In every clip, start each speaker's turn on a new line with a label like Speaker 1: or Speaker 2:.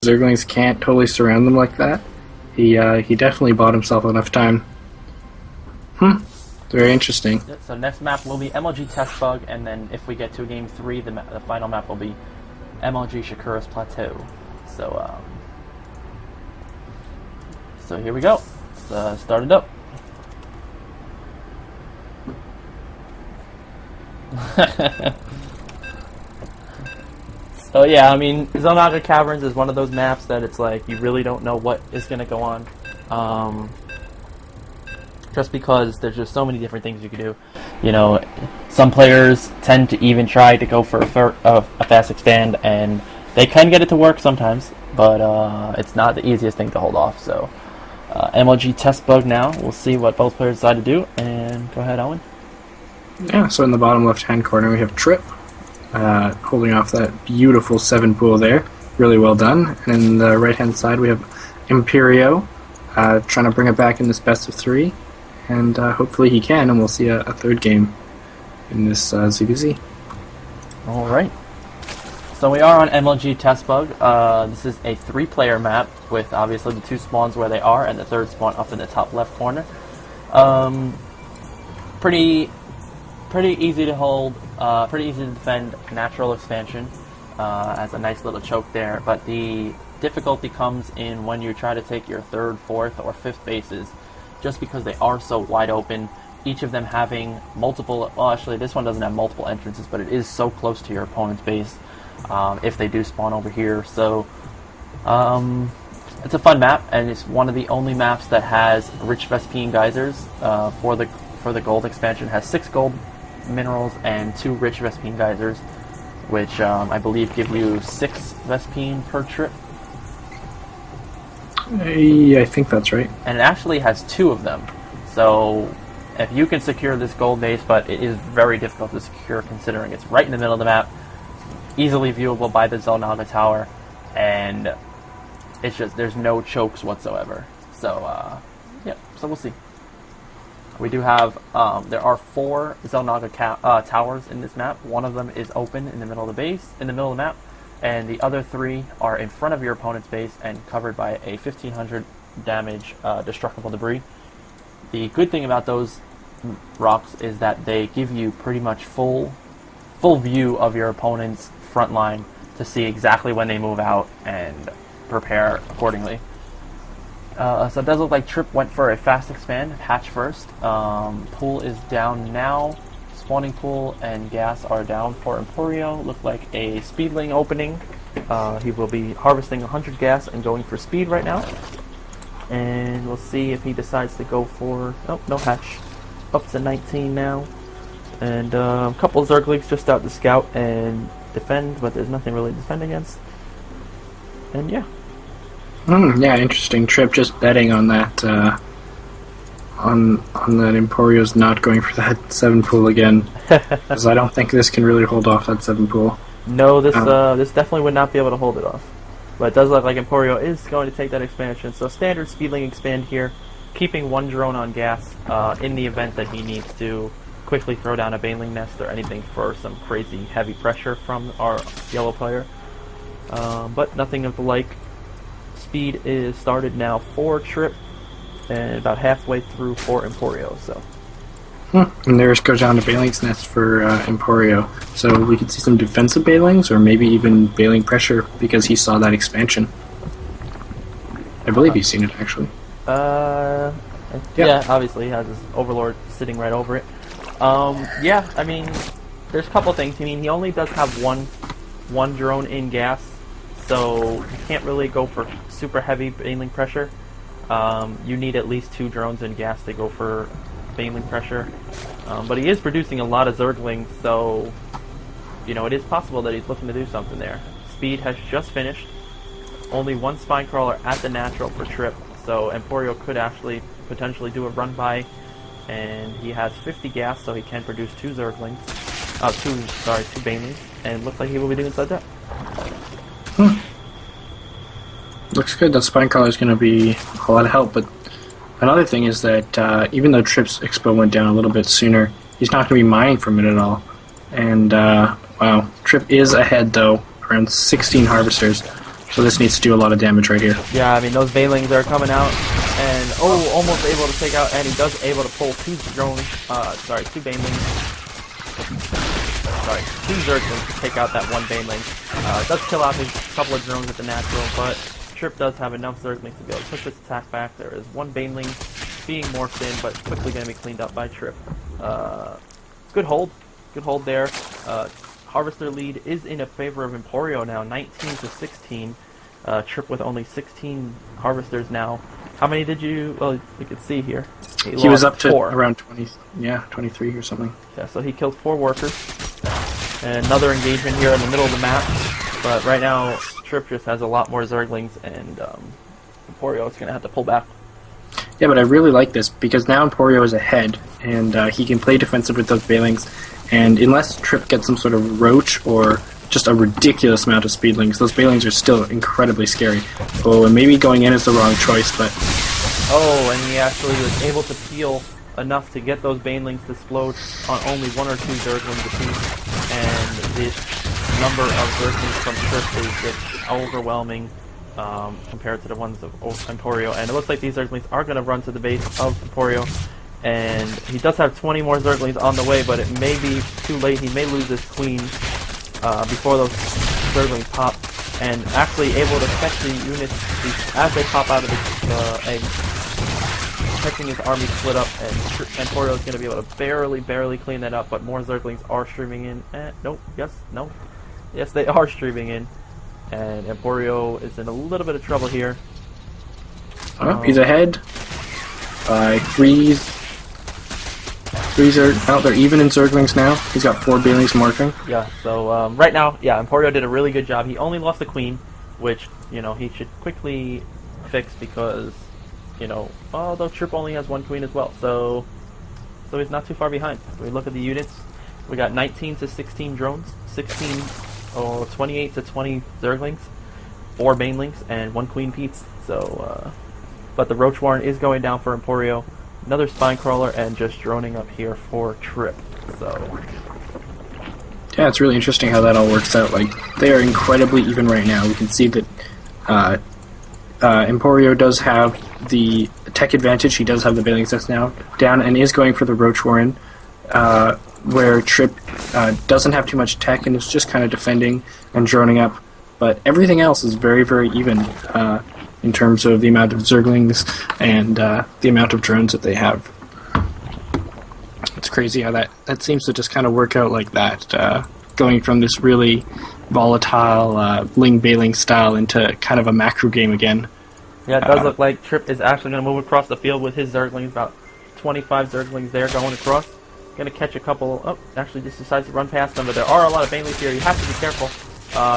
Speaker 1: Zerglings can't totally surround them like that. He definitely bought himself enough time. Very interesting.
Speaker 2: So next map will be MLG Test Bug, and then if we get to Game 3, the final map will be MLG Shakura's Plateau. So, so here we go. Let's start it up. So yeah, I mean, Zonaga Caverns is one of those maps that it's like you really don't know what is going to go on. Just because there's just so many different things you can do. You know, some players tend to even try to go for a fast expand, and they can get it to work sometimes, but it's not the easiest thing to hold off. So MLG Test Bug now. We'll see what both players decide to do, and go ahead, Owen.
Speaker 1: Yeah, so in the bottom left-hand corner we have Tripp, holding off that beautiful 7 pool there. Really well done. And in the right-hand side we have Emporio, trying to bring it back in this best of 3. And hopefully he can, and we'll see a third game in this ZBZ.
Speaker 2: Alright. So we are on MLG Test Bug. This is a 3-player map with obviously the 2 spawns where they are and the 3rd spawn up in the top left corner. Pretty easy to hold, pretty easy to defend. Natural expansion as a nice little choke there, but the difficulty comes in when you try to take your 3rd, 4th, or 5th bases, just because they are so wide open, each of them having multiple, well actually this one doesn't have multiple entrances, but it is so close to your opponent's base if they do spawn over here. So it's a fun map, and it's one of the only maps that has rich Vespine geysers. For the gold expansion, has 6 gold minerals and 2 rich Vespine geysers, which I believe give you 6 Vespine per trip.
Speaker 1: I think that's right.
Speaker 2: And it actually has 2 of them. So if you can secure this gold base, but it is very difficult to secure considering it's right in the middle of the map, easily viewable by the Zelnaga Tower, and it's just, there's no chokes whatsoever. So, yeah, so we'll see. We do have, there are 4 Zelnaga towers in this map. One of them is open in the middle of the base, in the middle of the map, and the other 3 are in front of your opponent's base and covered by a 1500 damage destructible debris. The good thing about those rocks is that they give you pretty much full view of your opponent's front line to see exactly when they move out and prepare accordingly. So it does look like Tripp went for a fast expand, hatch first. Pool is down now. Spawning pool and gas are down for Emporio. Look like a speedling opening. He will be harvesting 100 gas and going for speed right now. And we'll see if he decides to go for... Oh, no hatch. Up to 19 now. And a couple of Zerglings just out to scout and defend, but there's nothing really to defend against. And yeah.
Speaker 1: Yeah, interesting. Tripp just betting on that, on that Emporio's not going for that 7 pool again, because I don't think this can really hold off that 7 pool.
Speaker 2: No, this definitely would not be able to hold it off. But it does look like Emporio is going to take that expansion. So standard speedling expand here, keeping 1 drone on gas in the event that he needs to quickly throw down a baneling nest or anything for some crazy heavy pressure from our yellow player. But nothing of the like. Speed is started now for Tripp, and about halfway through for Emporio. So.
Speaker 1: And there goes down to Bailing's Nest for Emporio. So we could see some defensive Bailings, or maybe even Bailing pressure, because he saw that expansion. I believe he's seen it, actually.
Speaker 2: Yeah, obviously he has his Overlord sitting right over it. Yeah, I mean, there's a couple things. I mean, he only does have one drone in gas, so you can't really go for super heavy Baneling pressure. You need at least 2 drones in gas to go for Baneling pressure. But he is producing a lot of Zerglings, so you know, it is possible that he's looking to do something there. Speed has just finished. Only 1 Spine Crawler at the natural for Tripp, so Emporio could actually potentially do a run by, and he has 50 gas, so he can produce 2 Zerglings. 2 Banelings, and looks like he will be doing inside that.
Speaker 1: Looks good. That Spine Crawler is going to be a lot of help, but another thing is that even though Tripp's Expo went down a little bit sooner, he's not going to be mining from it at all. And, wow, Tripp is ahead, though, around 16 harvesters. So this needs to do a lot of damage right here.
Speaker 2: Yeah, I mean, those Banelings are coming out, and almost able to take out, and he does able to pull two drones, two Banelings, two Zerglings to take out that one Baneling. Does kill out his couple of drones at the natural, but Tripp does have enough Zerglings to be able to push this attack back. There is one Baneling being morphed in, but quickly going to be cleaned up by Tripp. Good hold there. Harvester lead is in a favor of Emporio now, 19 to 16. Tripp with only 16 harvesters now. How many did you? Well, you can see here.
Speaker 1: He was up to around 20, 23 or something.
Speaker 2: Yeah, so he killed 4 workers. And another engagement here in the middle of the map. But right now, Tripp just has a lot more Zerglings, and Emporio is going to have to pull back.
Speaker 1: Yeah, but I really like this because now Emporio is ahead, and he can play defensive with those Banelings. And unless Tripp gets some sort of roach or just a ridiculous amount of speedlings, those Banelings are still incredibly scary. Oh, and maybe going in is the wrong choice, but...
Speaker 2: Oh, and he actually was able to peel enough to get those Banelings to explode on only 1 or 2 Zerglings apiece. And this number of Zerglings from Tripp is just overwhelming compared to the ones of Emporio. And it looks like these Zerglings are going to run to the base of Emporio. And he does have 20 more Zerglings on the way, but it may be too late. He may lose his queen before those Zerglings pop, and actually able to catch the units as they pop out of the egg, catching his army split up, and Emporio is going to be able to barely clean that up, but more Zerglings are streaming in. Nope, yes, they are streaming in, and Emporio is in a little bit of trouble here.
Speaker 1: He's ahead by 3. Threes are out there even in Zerglings now. He's got 4 Banelings marking.
Speaker 2: Yeah, so right now, yeah, Emporio did a really good job. He only lost the queen, which, you know, he should quickly fix because, you know, although Tripp only has 1 queen as well, so he's not too far behind. So we look at the units. We got 19 to 16 drones, 28 to 20 Zerglings, 4 Banelings, and 1 Queen Pete's. So, but the Roach Warren is going down for Emporio. Another Spine Crawler, and just droning up here for Tripp. So
Speaker 1: yeah, it's really interesting how that all works out. Like, they are incredibly even right now. We can see that Emporio does have the tech advantage. He does have the Banelings that's now down and is going for the Roach Warren, where Tripp doesn't have too much tech and is just kind of defending and droning up. But everything else is very, very even. In terms of the amount of Zerglings and the amount of drones that they have. It's crazy how that seems to just kind of work out like that, going from this really volatile Ling-Bailing style into kind of a macro game again.
Speaker 2: Yeah, it does look like Tripp is actually going to move across the field with his Zerglings, about 25 Zerglings there going across. Going to catch a couple, actually just decides to run past them, but there are a lot of Banelings here. You have to be careful,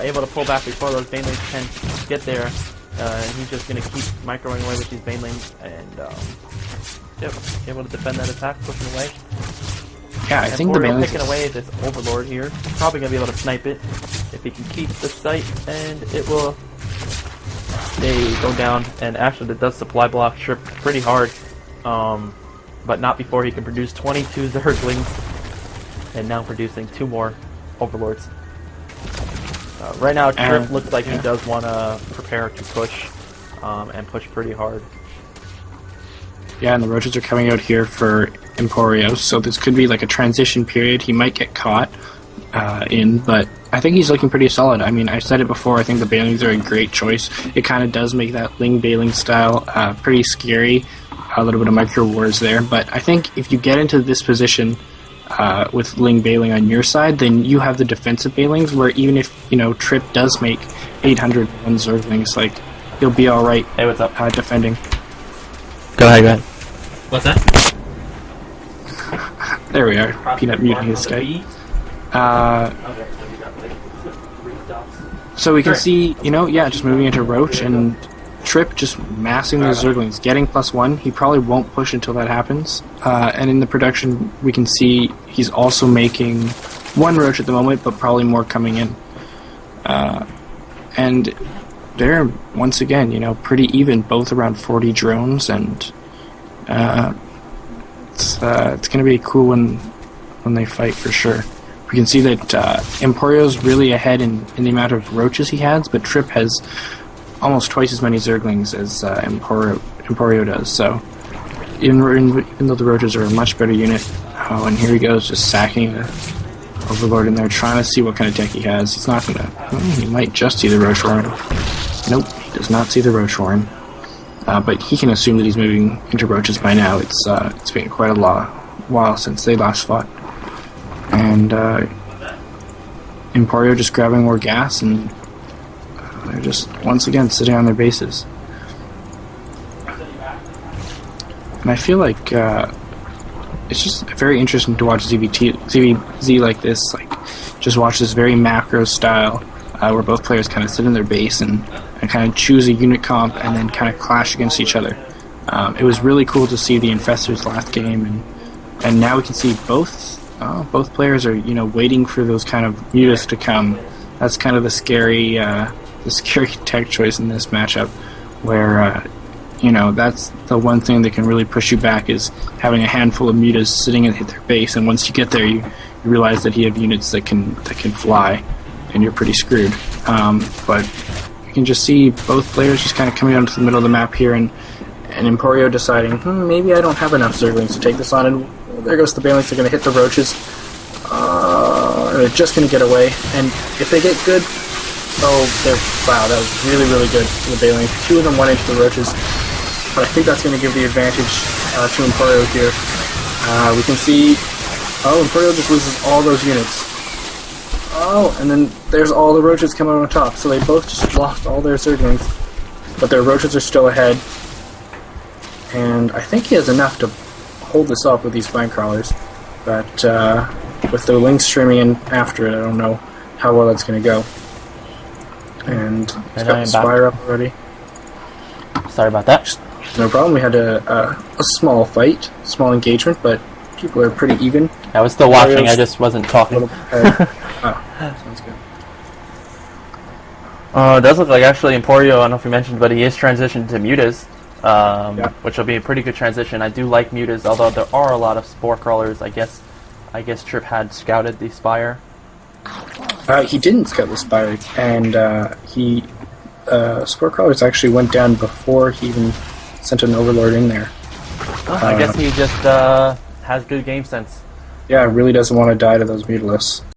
Speaker 2: able to pull back before those Banelings can get there. And he's just going to keep microing away with these Banelings, and able to defend that attack, pushing away.
Speaker 1: Yeah, I think the Banelings
Speaker 2: picking away at this Overlord here. Probably going to be able to snipe it if he can keep the sight, and it will. They go down, and actually it does supply block Tripp pretty hard, but not before he can produce 22 Zerglings, and now producing 2 more Overlords. Right now, Tripp looks like he does want to prepare to push, and push pretty hard.
Speaker 1: Yeah, and the roaches are coming out here for Emporio, so this could be like a transition period. He might get caught in, but I think he's looking pretty solid. I mean, I said it before, I think the Banelings are a great choice. It kind of does make that Ling-Bailing style pretty scary, a little bit of micro wars there, but I think if you get into this position with Ling-Bailing on your side, then you have the defensive Bailings, where even if, you know, Tripp does make 801 Zerglings, like, he'll be alright.
Speaker 2: Hey, what's up?
Speaker 1: Defending.
Speaker 2: Go ahead.
Speaker 3: What's that?
Speaker 1: There we are. Peanut muting his Skype. So we can see, you know, yeah, just moving into Roach, and Tripp just massing those Zerglings, getting +1. He probably won't push until that happens. And in the production, we can see he's also making 1 Roach at the moment, but probably more coming in. And they're, once again, you know, pretty even, both around 40 drones, and it's going to be cool when they fight for sure. We can see that Emporio's really ahead in the amount of roaches he has, but Tripp has almost twice as many Zerglings as Emporio does. So even though the roaches are a much better unit, oh, and here he goes, just sacking the Overlord in there, trying to see what kind of deck he has. He's not gonna. He might just see the Roach Warren. Nope, he does not see the Roach Warren. But he can assume that he's moving into roaches by now. It's been quite a while since they last fought. And Emporio just grabbing more gas, and they're just once again sitting on their bases. And I feel like it's just very interesting to watch ZVZ like this, like just watch this very macro style where both players kind of sit in their base and kind of choose a unit comp and then kind of clash against each other. It was really cool to see the Infestors last game, and now we can see both players are waiting for those kind of mutas to come. That's kind of the scary tech choice in this matchup, where that's the one thing that can really push you back is having a handful of mutas sitting at their base, and once you get there, you realize that you have units that can fly, and you're pretty screwed. But you can just see both players just kind of coming onto the middle of the map here, and Emporio deciding, maybe I don't have enough Zerglings to take this on, and there goes the Banelings. They're going to hit the roaches. They're just going to get away, and if they get good, wow, that was really, really good for the Banelings. Two of them went into the roaches, but I think that's going to give the advantage to Emporio here. We can see, Emporio just loses all those units. And then there's all the roaches coming on top, so they both just lost all their Zerglings, but their roaches are still ahead, and I think he has enough to hold this up with these flank crawlers, but with the Lynx streaming in after it, I don't know how well that's going to go. And he's got the Spire up already.
Speaker 2: Sorry about that.
Speaker 1: No problem. We had a small fight, small engagement, but people are pretty even.
Speaker 2: I was still watching, I just wasn't talking.
Speaker 1: Sounds good.
Speaker 2: It does look like actually Emporio, I don't know if you mentioned, but he is transitioned to mutas, which will be a pretty good transition. I do like mutas, although there are a lot of spore crawlers. I guess Tripp had scouted the Spire.
Speaker 1: He didn't scout the Spire, and spore crawlers actually went down before he even sent an Overlord in there.
Speaker 2: I guess he just has good game sense.
Speaker 1: Yeah, really doesn't want to die to those Mutalisks.